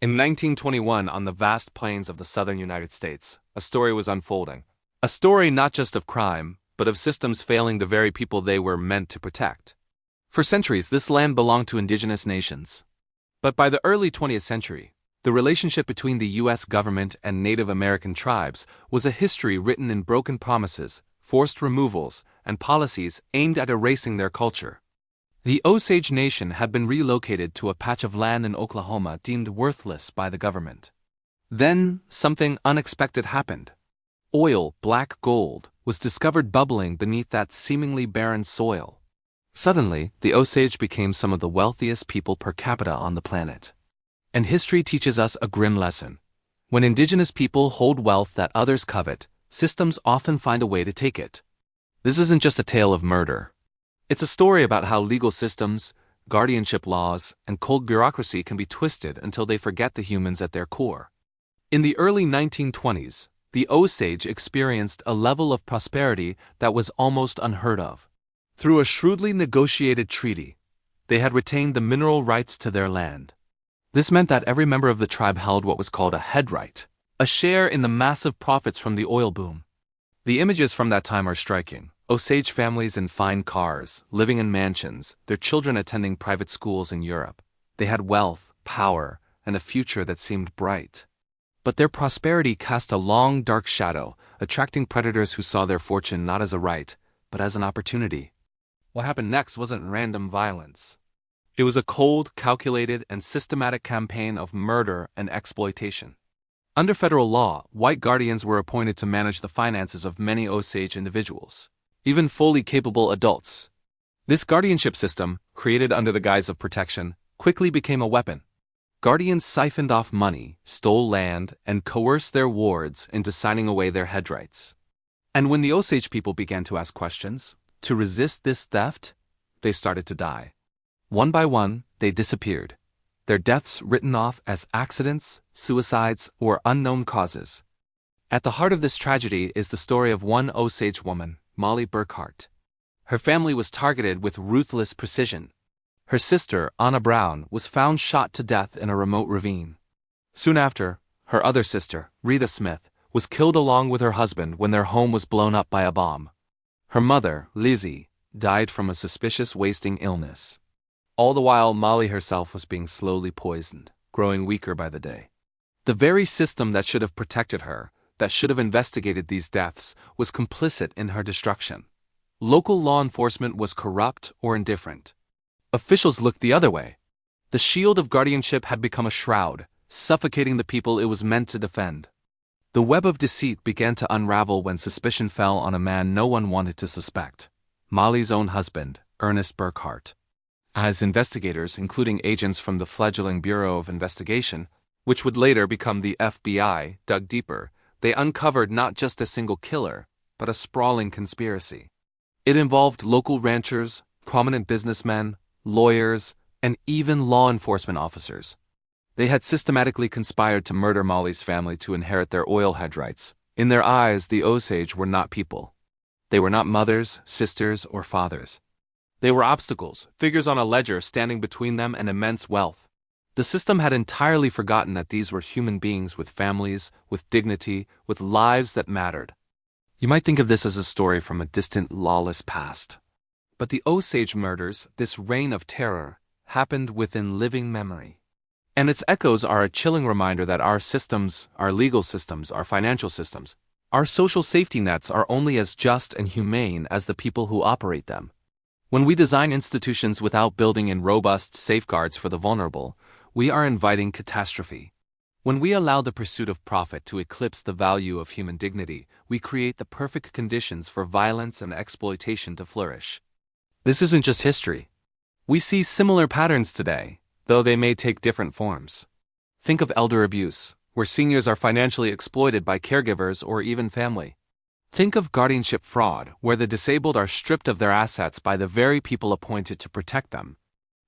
In 1921, on the vast plains of the southern United States, a story was unfolding. A story not just of crime, but of systems failing the very people they were meant to protect. For centuries, this land belonged to indigenous nations. But by the early 20th century, the relationship between the U.S. government and Native American tribes was a history written in broken promises, forced removals, and policies aimed at erasing their culture. The Osage Nation had been relocated to a patch of land in Oklahoma deemed worthless by the government. Then, something unexpected happened. Oil, black gold, was discovered bubbling beneath that seemingly barren soil. Suddenly, the Osage became some of the wealthiest people per capita on the planet. And history teaches us a grim lesson. When indigenous people hold wealth that others covet, systems often find a way to take it. This isn't just a tale of murder. It's a story about how legal systems, guardianship laws, and cold bureaucracy can be twisted until they forget the humans at their core. In the early 1920s, the Osage experienced a level of prosperity that was almost unheard of. Through a shrewdly negotiated treaty, they had retained the mineral rights to their land. This meant that every member of the tribe held what was called a head right, a share in the massive profits from the oil boom. The images from that time are striking. Osage families in fine cars, living in mansions, their children attending private schools in Europe. They had wealth, power, and a future that seemed bright. But their prosperity cast a long, dark shadow, attracting predators who saw their fortune not as a right, but as an opportunity. What happened next wasn't random violence. It was a cold, calculated, and systematic campaign of murder and exploitation. Under federal law, white guardians were appointed to manage the finances of many Osage individuals, even fully capable adults. This guardianship system, created under the guise of protection, quickly became a weapon. Guardians siphoned off money, stole land, and coerced their wards into signing away their head rights. And when the Osage people began to ask questions, to resist this theft, they started to die. One by one, they disappeared, their deaths written off as accidents, suicides, or unknown causes. At the heart of this tragedy is the story of one Osage woman, Molly Burkhart. Her family was targeted with ruthless precision. Her sister, Anna Brown, was found shot to death in a remote ravine. Soon after, her other sister, Rita Smith, was killed along with her husband when their home was blown up by a bomb. Her mother, Lizzie, died from a suspicious wasting illness. All the while, Molly herself was being slowly poisoned, growing weaker by the day. The very system that should have protected her, that should have investigated these deaths, was complicit in her destruction. Local law enforcement was corrupt or indifferent. Officials looked the other way. The shield of guardianship had become a shroud, suffocating the people it was meant to defend. The web of deceit began to unravel when suspicion fell on a man no one wanted to suspect, Molly's own husband, Ernest Burkhart. As investigators, including agents from the fledgling Bureau of Investigation, which would later become the FBI, dug deeper, they uncovered not just a single killer, but a sprawling conspiracy. It involved local ranchers, prominent businessmen, lawyers, and even law enforcement officers. They had systematically conspired to murder Molly's family to inherit their oil head rights. In their eyes, the Osage were not people. They were not mothers, sisters, or fathers. They were obstacles, figures on a ledger standing between them and immense wealth. The system had entirely forgotten that these were human beings with families, with dignity, with lives that mattered. You might think of this as a story from a distant, lawless past. But the Osage Murders, this reign of terror, happened within living memory. And its echoes are a chilling reminder that our systems, our legal systems, our financial systems, our social safety nets are only as just and humane as the people who operate them. When we design institutions without building in robust safeguards for the vulnerable, we are inviting catastrophe. When we allow the pursuit of profit to eclipse the value of human dignity, we create the perfect conditions for violence and exploitation to flourish. This isn't just history. We see similar patterns today, though they may take different forms. Think of elder abuse, where seniors are financially exploited by caregivers or even family. Think of guardianship fraud, where the disabled are stripped of their assets by the very people appointed to protect them.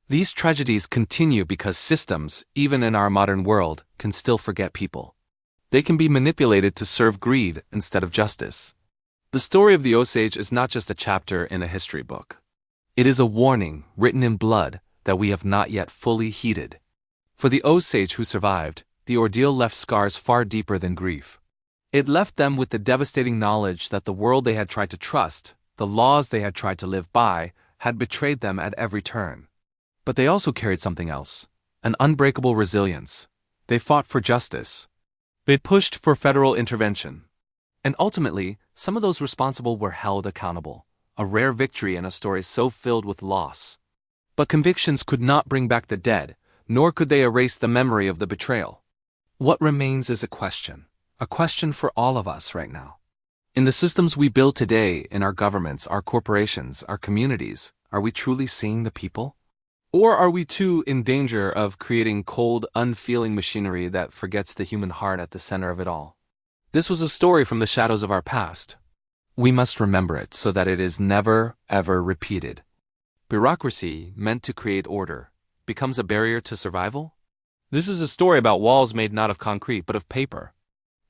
These tragedies continue because systems, even in our modern world, can still forget people. They can be manipulated to serve greed instead of justice. The story of the Osage is not just a chapter in a history book. It is a warning, written in blood, that we have not yet fully heeded. For the Osage who survived, the ordeal left scars far deeper than grief. It left them with the devastating knowledge that the world they had tried to trust, the laws they had tried to live by, had betrayed them at every turn. But they also carried something else, an unbreakable resilience. They fought for justice. They pushed for federal intervention. And ultimately, some of those responsible were held accountable, a rare victory in a story so filled with loss. But convictions could not bring back the dead, nor could they erase the memory of the betrayal. What remains is a question for all of us right now. In the systems we build today, in our governments, our corporations, our communities, are we truly seeing the people? Or are we too in danger of creating cold, unfeeling machinery that forgets the human heart at the center of it all? This was a story from the shadows of our past. We must remember it so that it is never, ever repeated. Bureaucracy, meant to create order, becomes a barrier to survival? This is a story about walls made not of concrete but of paper.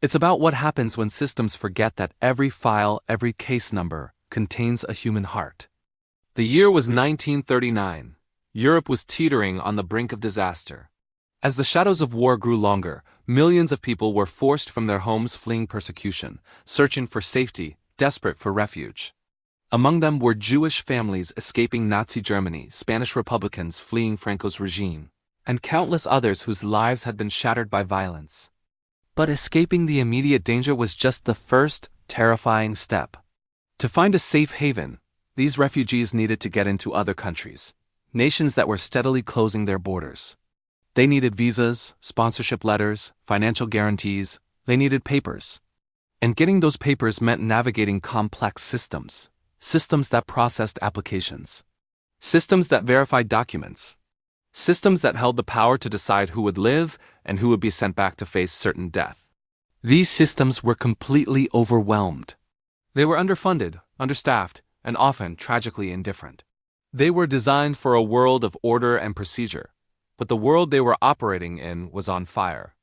It's about what happens when systems forget that every file, every case number, contains a human heart. The year was 1939. Europe was teetering on the brink of disaster. As the shadows of war grew longer, millions of people were forced from their homes fleeing persecution, searching for safety, desperate for refuge. Among them were Jewish families escaping Nazi Germany, Spanish Republicans fleeing Franco's regime, and countless others whose lives had been shattered by violence. But escaping the immediate danger was just the first, terrifying step. To find a safe haven, these refugees needed to get into other countries, nations that were steadily closing their borders. They needed visas, sponsorship letters, financial guarantees. They needed papers. And getting those papers meant navigating complex systems that processed applications, systems that verified documents, systems that held the power to decide who would live and who would be sent back to face certain death. These systems were completely overwhelmed. They were underfunded, understaffed, and often tragically indifferent. They were designed for a world of order and procedure, but the world they were operating in was on fire.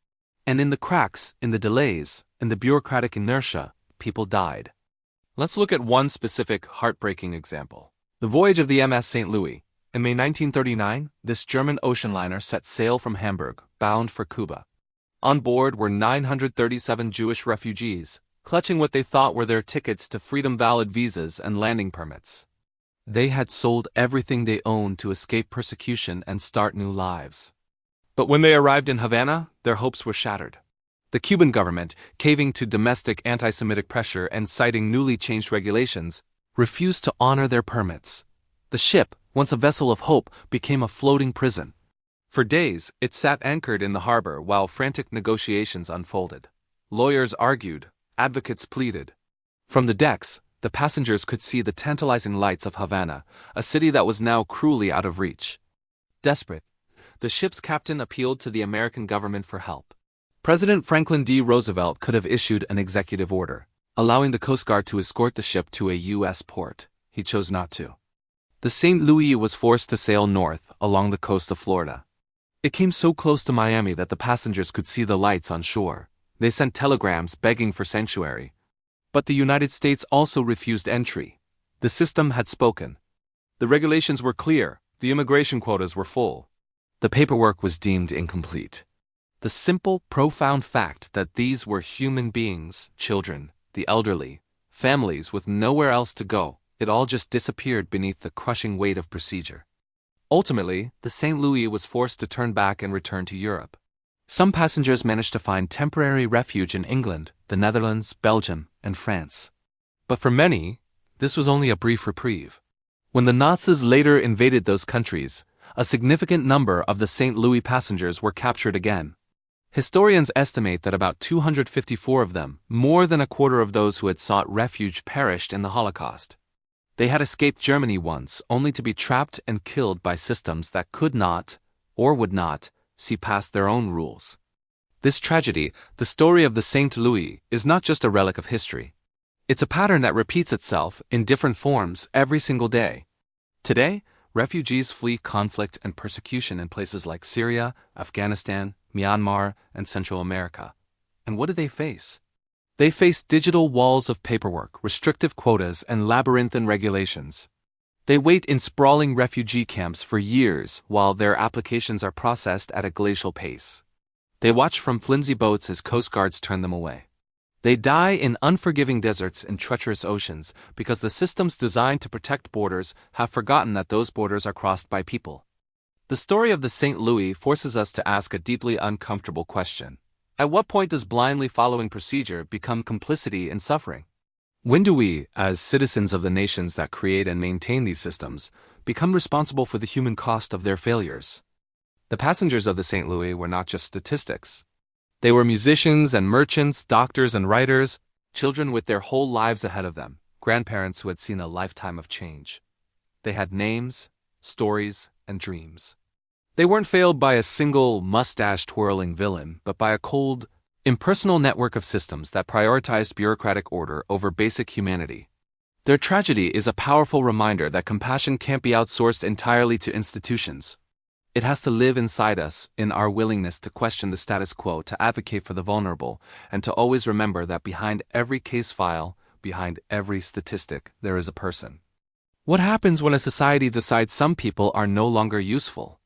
And in the cracks, in the delays, in the bureaucratic inertia, people died. Let's look at one specific, heartbreaking example. The voyage of the MS St. Louis. In May 1939, this German ocean liner set sail from Hamburg, bound for Cuba. On board were 937 Jewish refugees, clutching what they thought were their tickets to freedom-valid visas and landing permits. They had sold everything they owned to escape persecution and start new lives. But when they arrived in Havana, their hopes were shattered. The Cuban government, caving to domestic anti-Semitic pressure and citing newly changed regulations, refused to honor their permits. The ship, once a vessel of hope, became a floating prison. For days, it sat anchored in the harbor while frantic negotiations unfolded. Lawyers argued, advocates pleaded. From the decks, the passengers could see the tantalizing lights of Havana, a city that was now cruelly out of reach. Desperate, the ship's captain appealed to the American government for help. President Franklin D. Roosevelt could have issued an executive order, allowing the Coast Guard to escort the ship to a U.S. port. He chose not to. The St. Louis was forced to sail north along the coast of Florida. It came so close to Miami that the passengers could see the lights on shore. They sent telegrams begging for sanctuary. But the United States also refused entry. The system had spoken. The regulations were clear. The immigration quotas were full. The paperwork was deemed incomplete. The simple, profound fact that these were human beings, children, the elderly, families with nowhere else to go, it all just disappeared beneath the crushing weight of procedure. Ultimately, the St. Louis was forced to turn back and return to Europe. Some passengers managed to find temporary refuge in England, the Netherlands, Belgium, and France. But for many, this was only a brief reprieve. When the Nazis later invaded those countries, a significant number of the St. Louis passengers were captured again. Historians estimate that about 254 of them, more than a quarter of those who had sought refuge, perished in the Holocaust. They had escaped Germany once, only to be trapped and killed by systems that could not, or would not, see past their own rules. This tragedy, the story of the St. Louis, is not just a relic of history. It's a pattern that repeats itself in different forms every single day. Today, refugees flee conflict and persecution in places like Syria, Afghanistan, Myanmar, and Central America. And what do they face? They face digital walls of paperwork, restrictive quotas, and labyrinthine regulations. They wait in sprawling refugee camps for years while their applications are processed at a glacial pace. They watch from flimsy boats as coast guards turn them away. They die in unforgiving deserts and treacherous oceans because the systems designed to protect borders have forgotten that those borders are crossed by people. The story of the St. Louis forces us to ask a deeply uncomfortable question. At what point does blindly following procedure become complicity in suffering? When do we, as citizens of the nations that create and maintain these systems, become responsible for the human cost of their failures? The passengers of the St. Louis were not just statistics. They were musicians and merchants, doctors and writers, children with their whole lives ahead of them, grandparents who had seen a lifetime of change. They had names, stories, and dreams. They weren't failed by a single mustache-twirling villain, but by a cold, impersonal network of systems that prioritized bureaucratic order over basic humanity. Their tragedy is a powerful reminder that compassion can't be outsourced entirely to institutions. It has to live inside us, in our willingness to question the status quo, to advocate for the vulnerable, and to always remember that behind every case file, behind every statistic, there is a person. What happens when a society decides some people are no longer useful?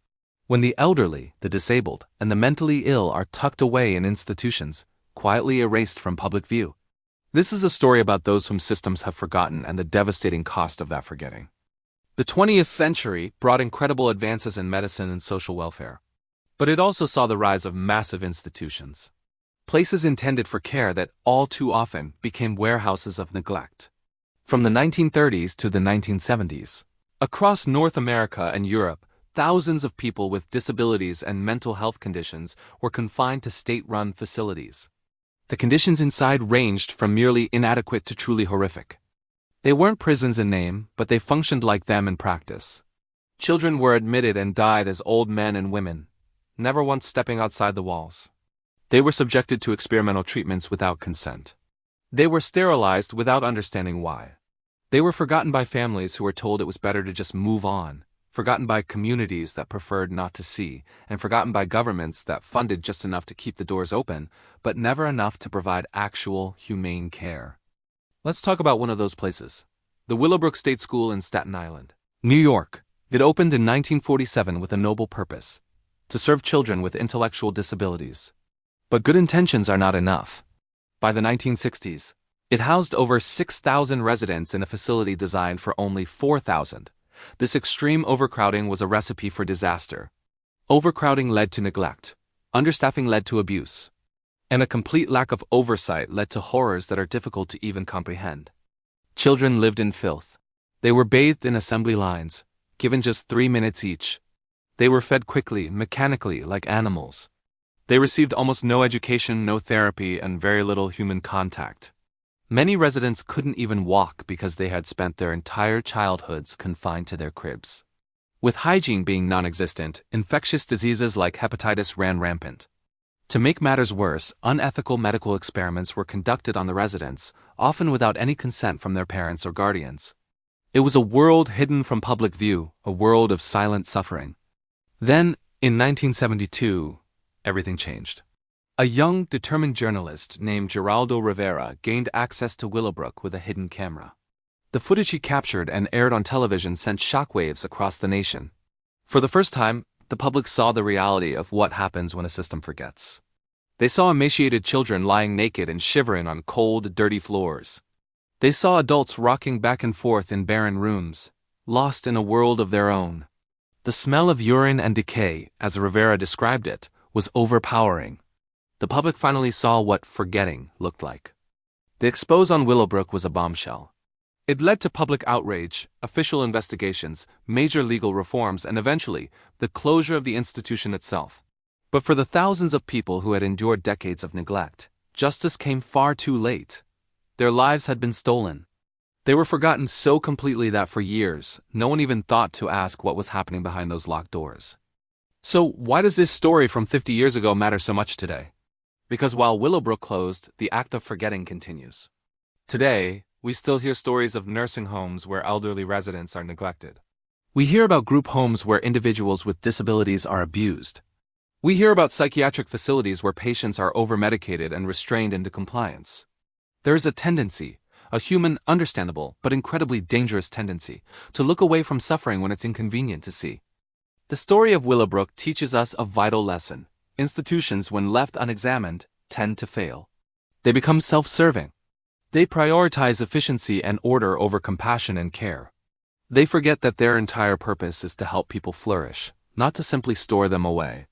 When the elderly, the disabled, and the mentally ill are tucked away in institutions, quietly erased from public view? This is a story about those whom systems have forgotten and the devastating cost of that forgetting. The 20th century brought incredible advances in medicine and social welfare. But it also saw the rise of massive institutions. Places intended for care that all too often became warehouses of neglect. From the 1930s to the 1970s, across North America and Europe, thousands of people with disabilities and mental health conditions were confined to state-run facilities. The conditions inside ranged from merely inadequate to truly horrific. They weren't prisons in name, but they functioned like them in practice. Children were admitted and died as old men and women, never once stepping outside the walls. They were subjected to experimental treatments without consent. They were sterilized without understanding why. They were forgotten by families who were told it was better to just move on, forgotten by communities that preferred not to see, and forgotten by governments that funded just enough to keep the doors open, but never enough to provide actual, humane care. Let's talk about one of those places. The Willowbrook State School in Staten Island, New York. It opened in 1947 with a noble purpose: to serve children with intellectual disabilities. But good intentions are not enough. By the 1960s, it housed over 6,000 residents in a facility designed for only 4,000. This extreme overcrowding was a recipe for disaster. Overcrowding led to neglect. Understaffing led to abuse. And a complete lack of oversight led to horrors that are difficult to even comprehend. Children lived in filth. They were bathed in assembly lines, given just 3 minutes each. They were fed quickly, mechanically, like animals. They received almost no education, no therapy, and very little human contact. Many residents couldn't even walk because they had spent their entire childhoods confined to their cribs. With hygiene being non-existent, infectious diseases like hepatitis ran rampant. To make matters worse, unethical medical experiments were conducted on the residents, often without any consent from their parents or guardians. It was a world hidden from public view, a world of silent suffering. Then, in 1972, everything changed. A young, determined journalist named Geraldo Rivera gained access to Willowbrook with a hidden camera. The footage he captured and aired on television sent shockwaves across the nation. For the first time, the public saw the reality of what happens when a system forgets. They saw emaciated children lying naked and shivering on cold, dirty floors. They saw adults rocking back and forth in barren rooms, lost in a world of their own. The smell of urine and decay, as Rivera described it, was overpowering. The public finally saw what forgetting looked like. The expose on Willowbrook was a bombshell. It led to public outrage, official investigations, major legal reforms, and eventually, the closure of the institution itself. But for the thousands of people who had endured decades of neglect, justice came far too late. Their lives had been stolen. They were forgotten so completely that for years, no one even thought to ask what was happening behind those locked doors. So why does this story from 50 years ago matter so much today? Because while Willowbrook closed, the act of forgetting continues. Today, we still hear stories of nursing homes where elderly residents are neglected. We hear about group homes where individuals with disabilities are abused. We hear about psychiatric facilities where patients are overmedicated and restrained into compliance. There is a tendency, a human, understandable, but incredibly dangerous tendency to look away from suffering when it's inconvenient to see. The story of Willowbrook teaches us a vital lesson. Institutions, when left unexamined, tend to fail. They become self-serving. They prioritize efficiency and order over compassion and care. They forget that their entire purpose is to help people flourish, not to simply store them away.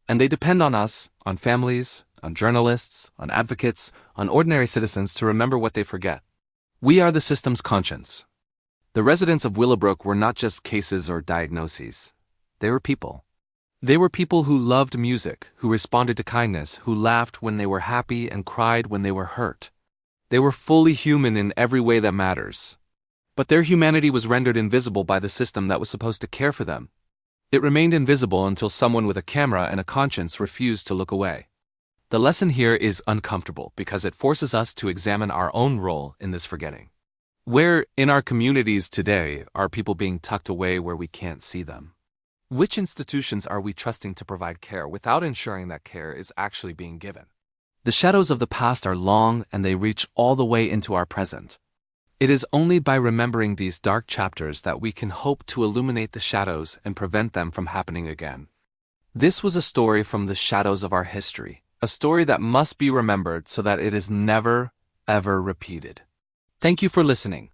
And they depend on us, on families, on journalists, on advocates, on ordinary citizens to remember what they forget. We are the system's conscience. The residents of Willowbrook were not just cases or diagnoses. They were people. They were people who loved music, who responded to kindness, who laughed when they were happy and cried when they were hurt. They were fully human in every way that matters. But their humanity was rendered invisible by the system that was supposed to care for them. It remained invisible until someone with a camera and a conscience refused to look away. The lesson here is uncomfortable because it forces us to examine our own role in this forgetting. Where, in our communities today, are people being tucked away where we can't see them? Which institutions are we trusting to provide care without ensuring that care is actually being given? The shadows of the past are long and they reach all the way into our present. It is only by remembering these dark chapters that we can hope to illuminate the shadows and prevent them from happening again. This was a story from the shadows of our history, a story that must be remembered so that it is never, ever repeated. Thank you for listening.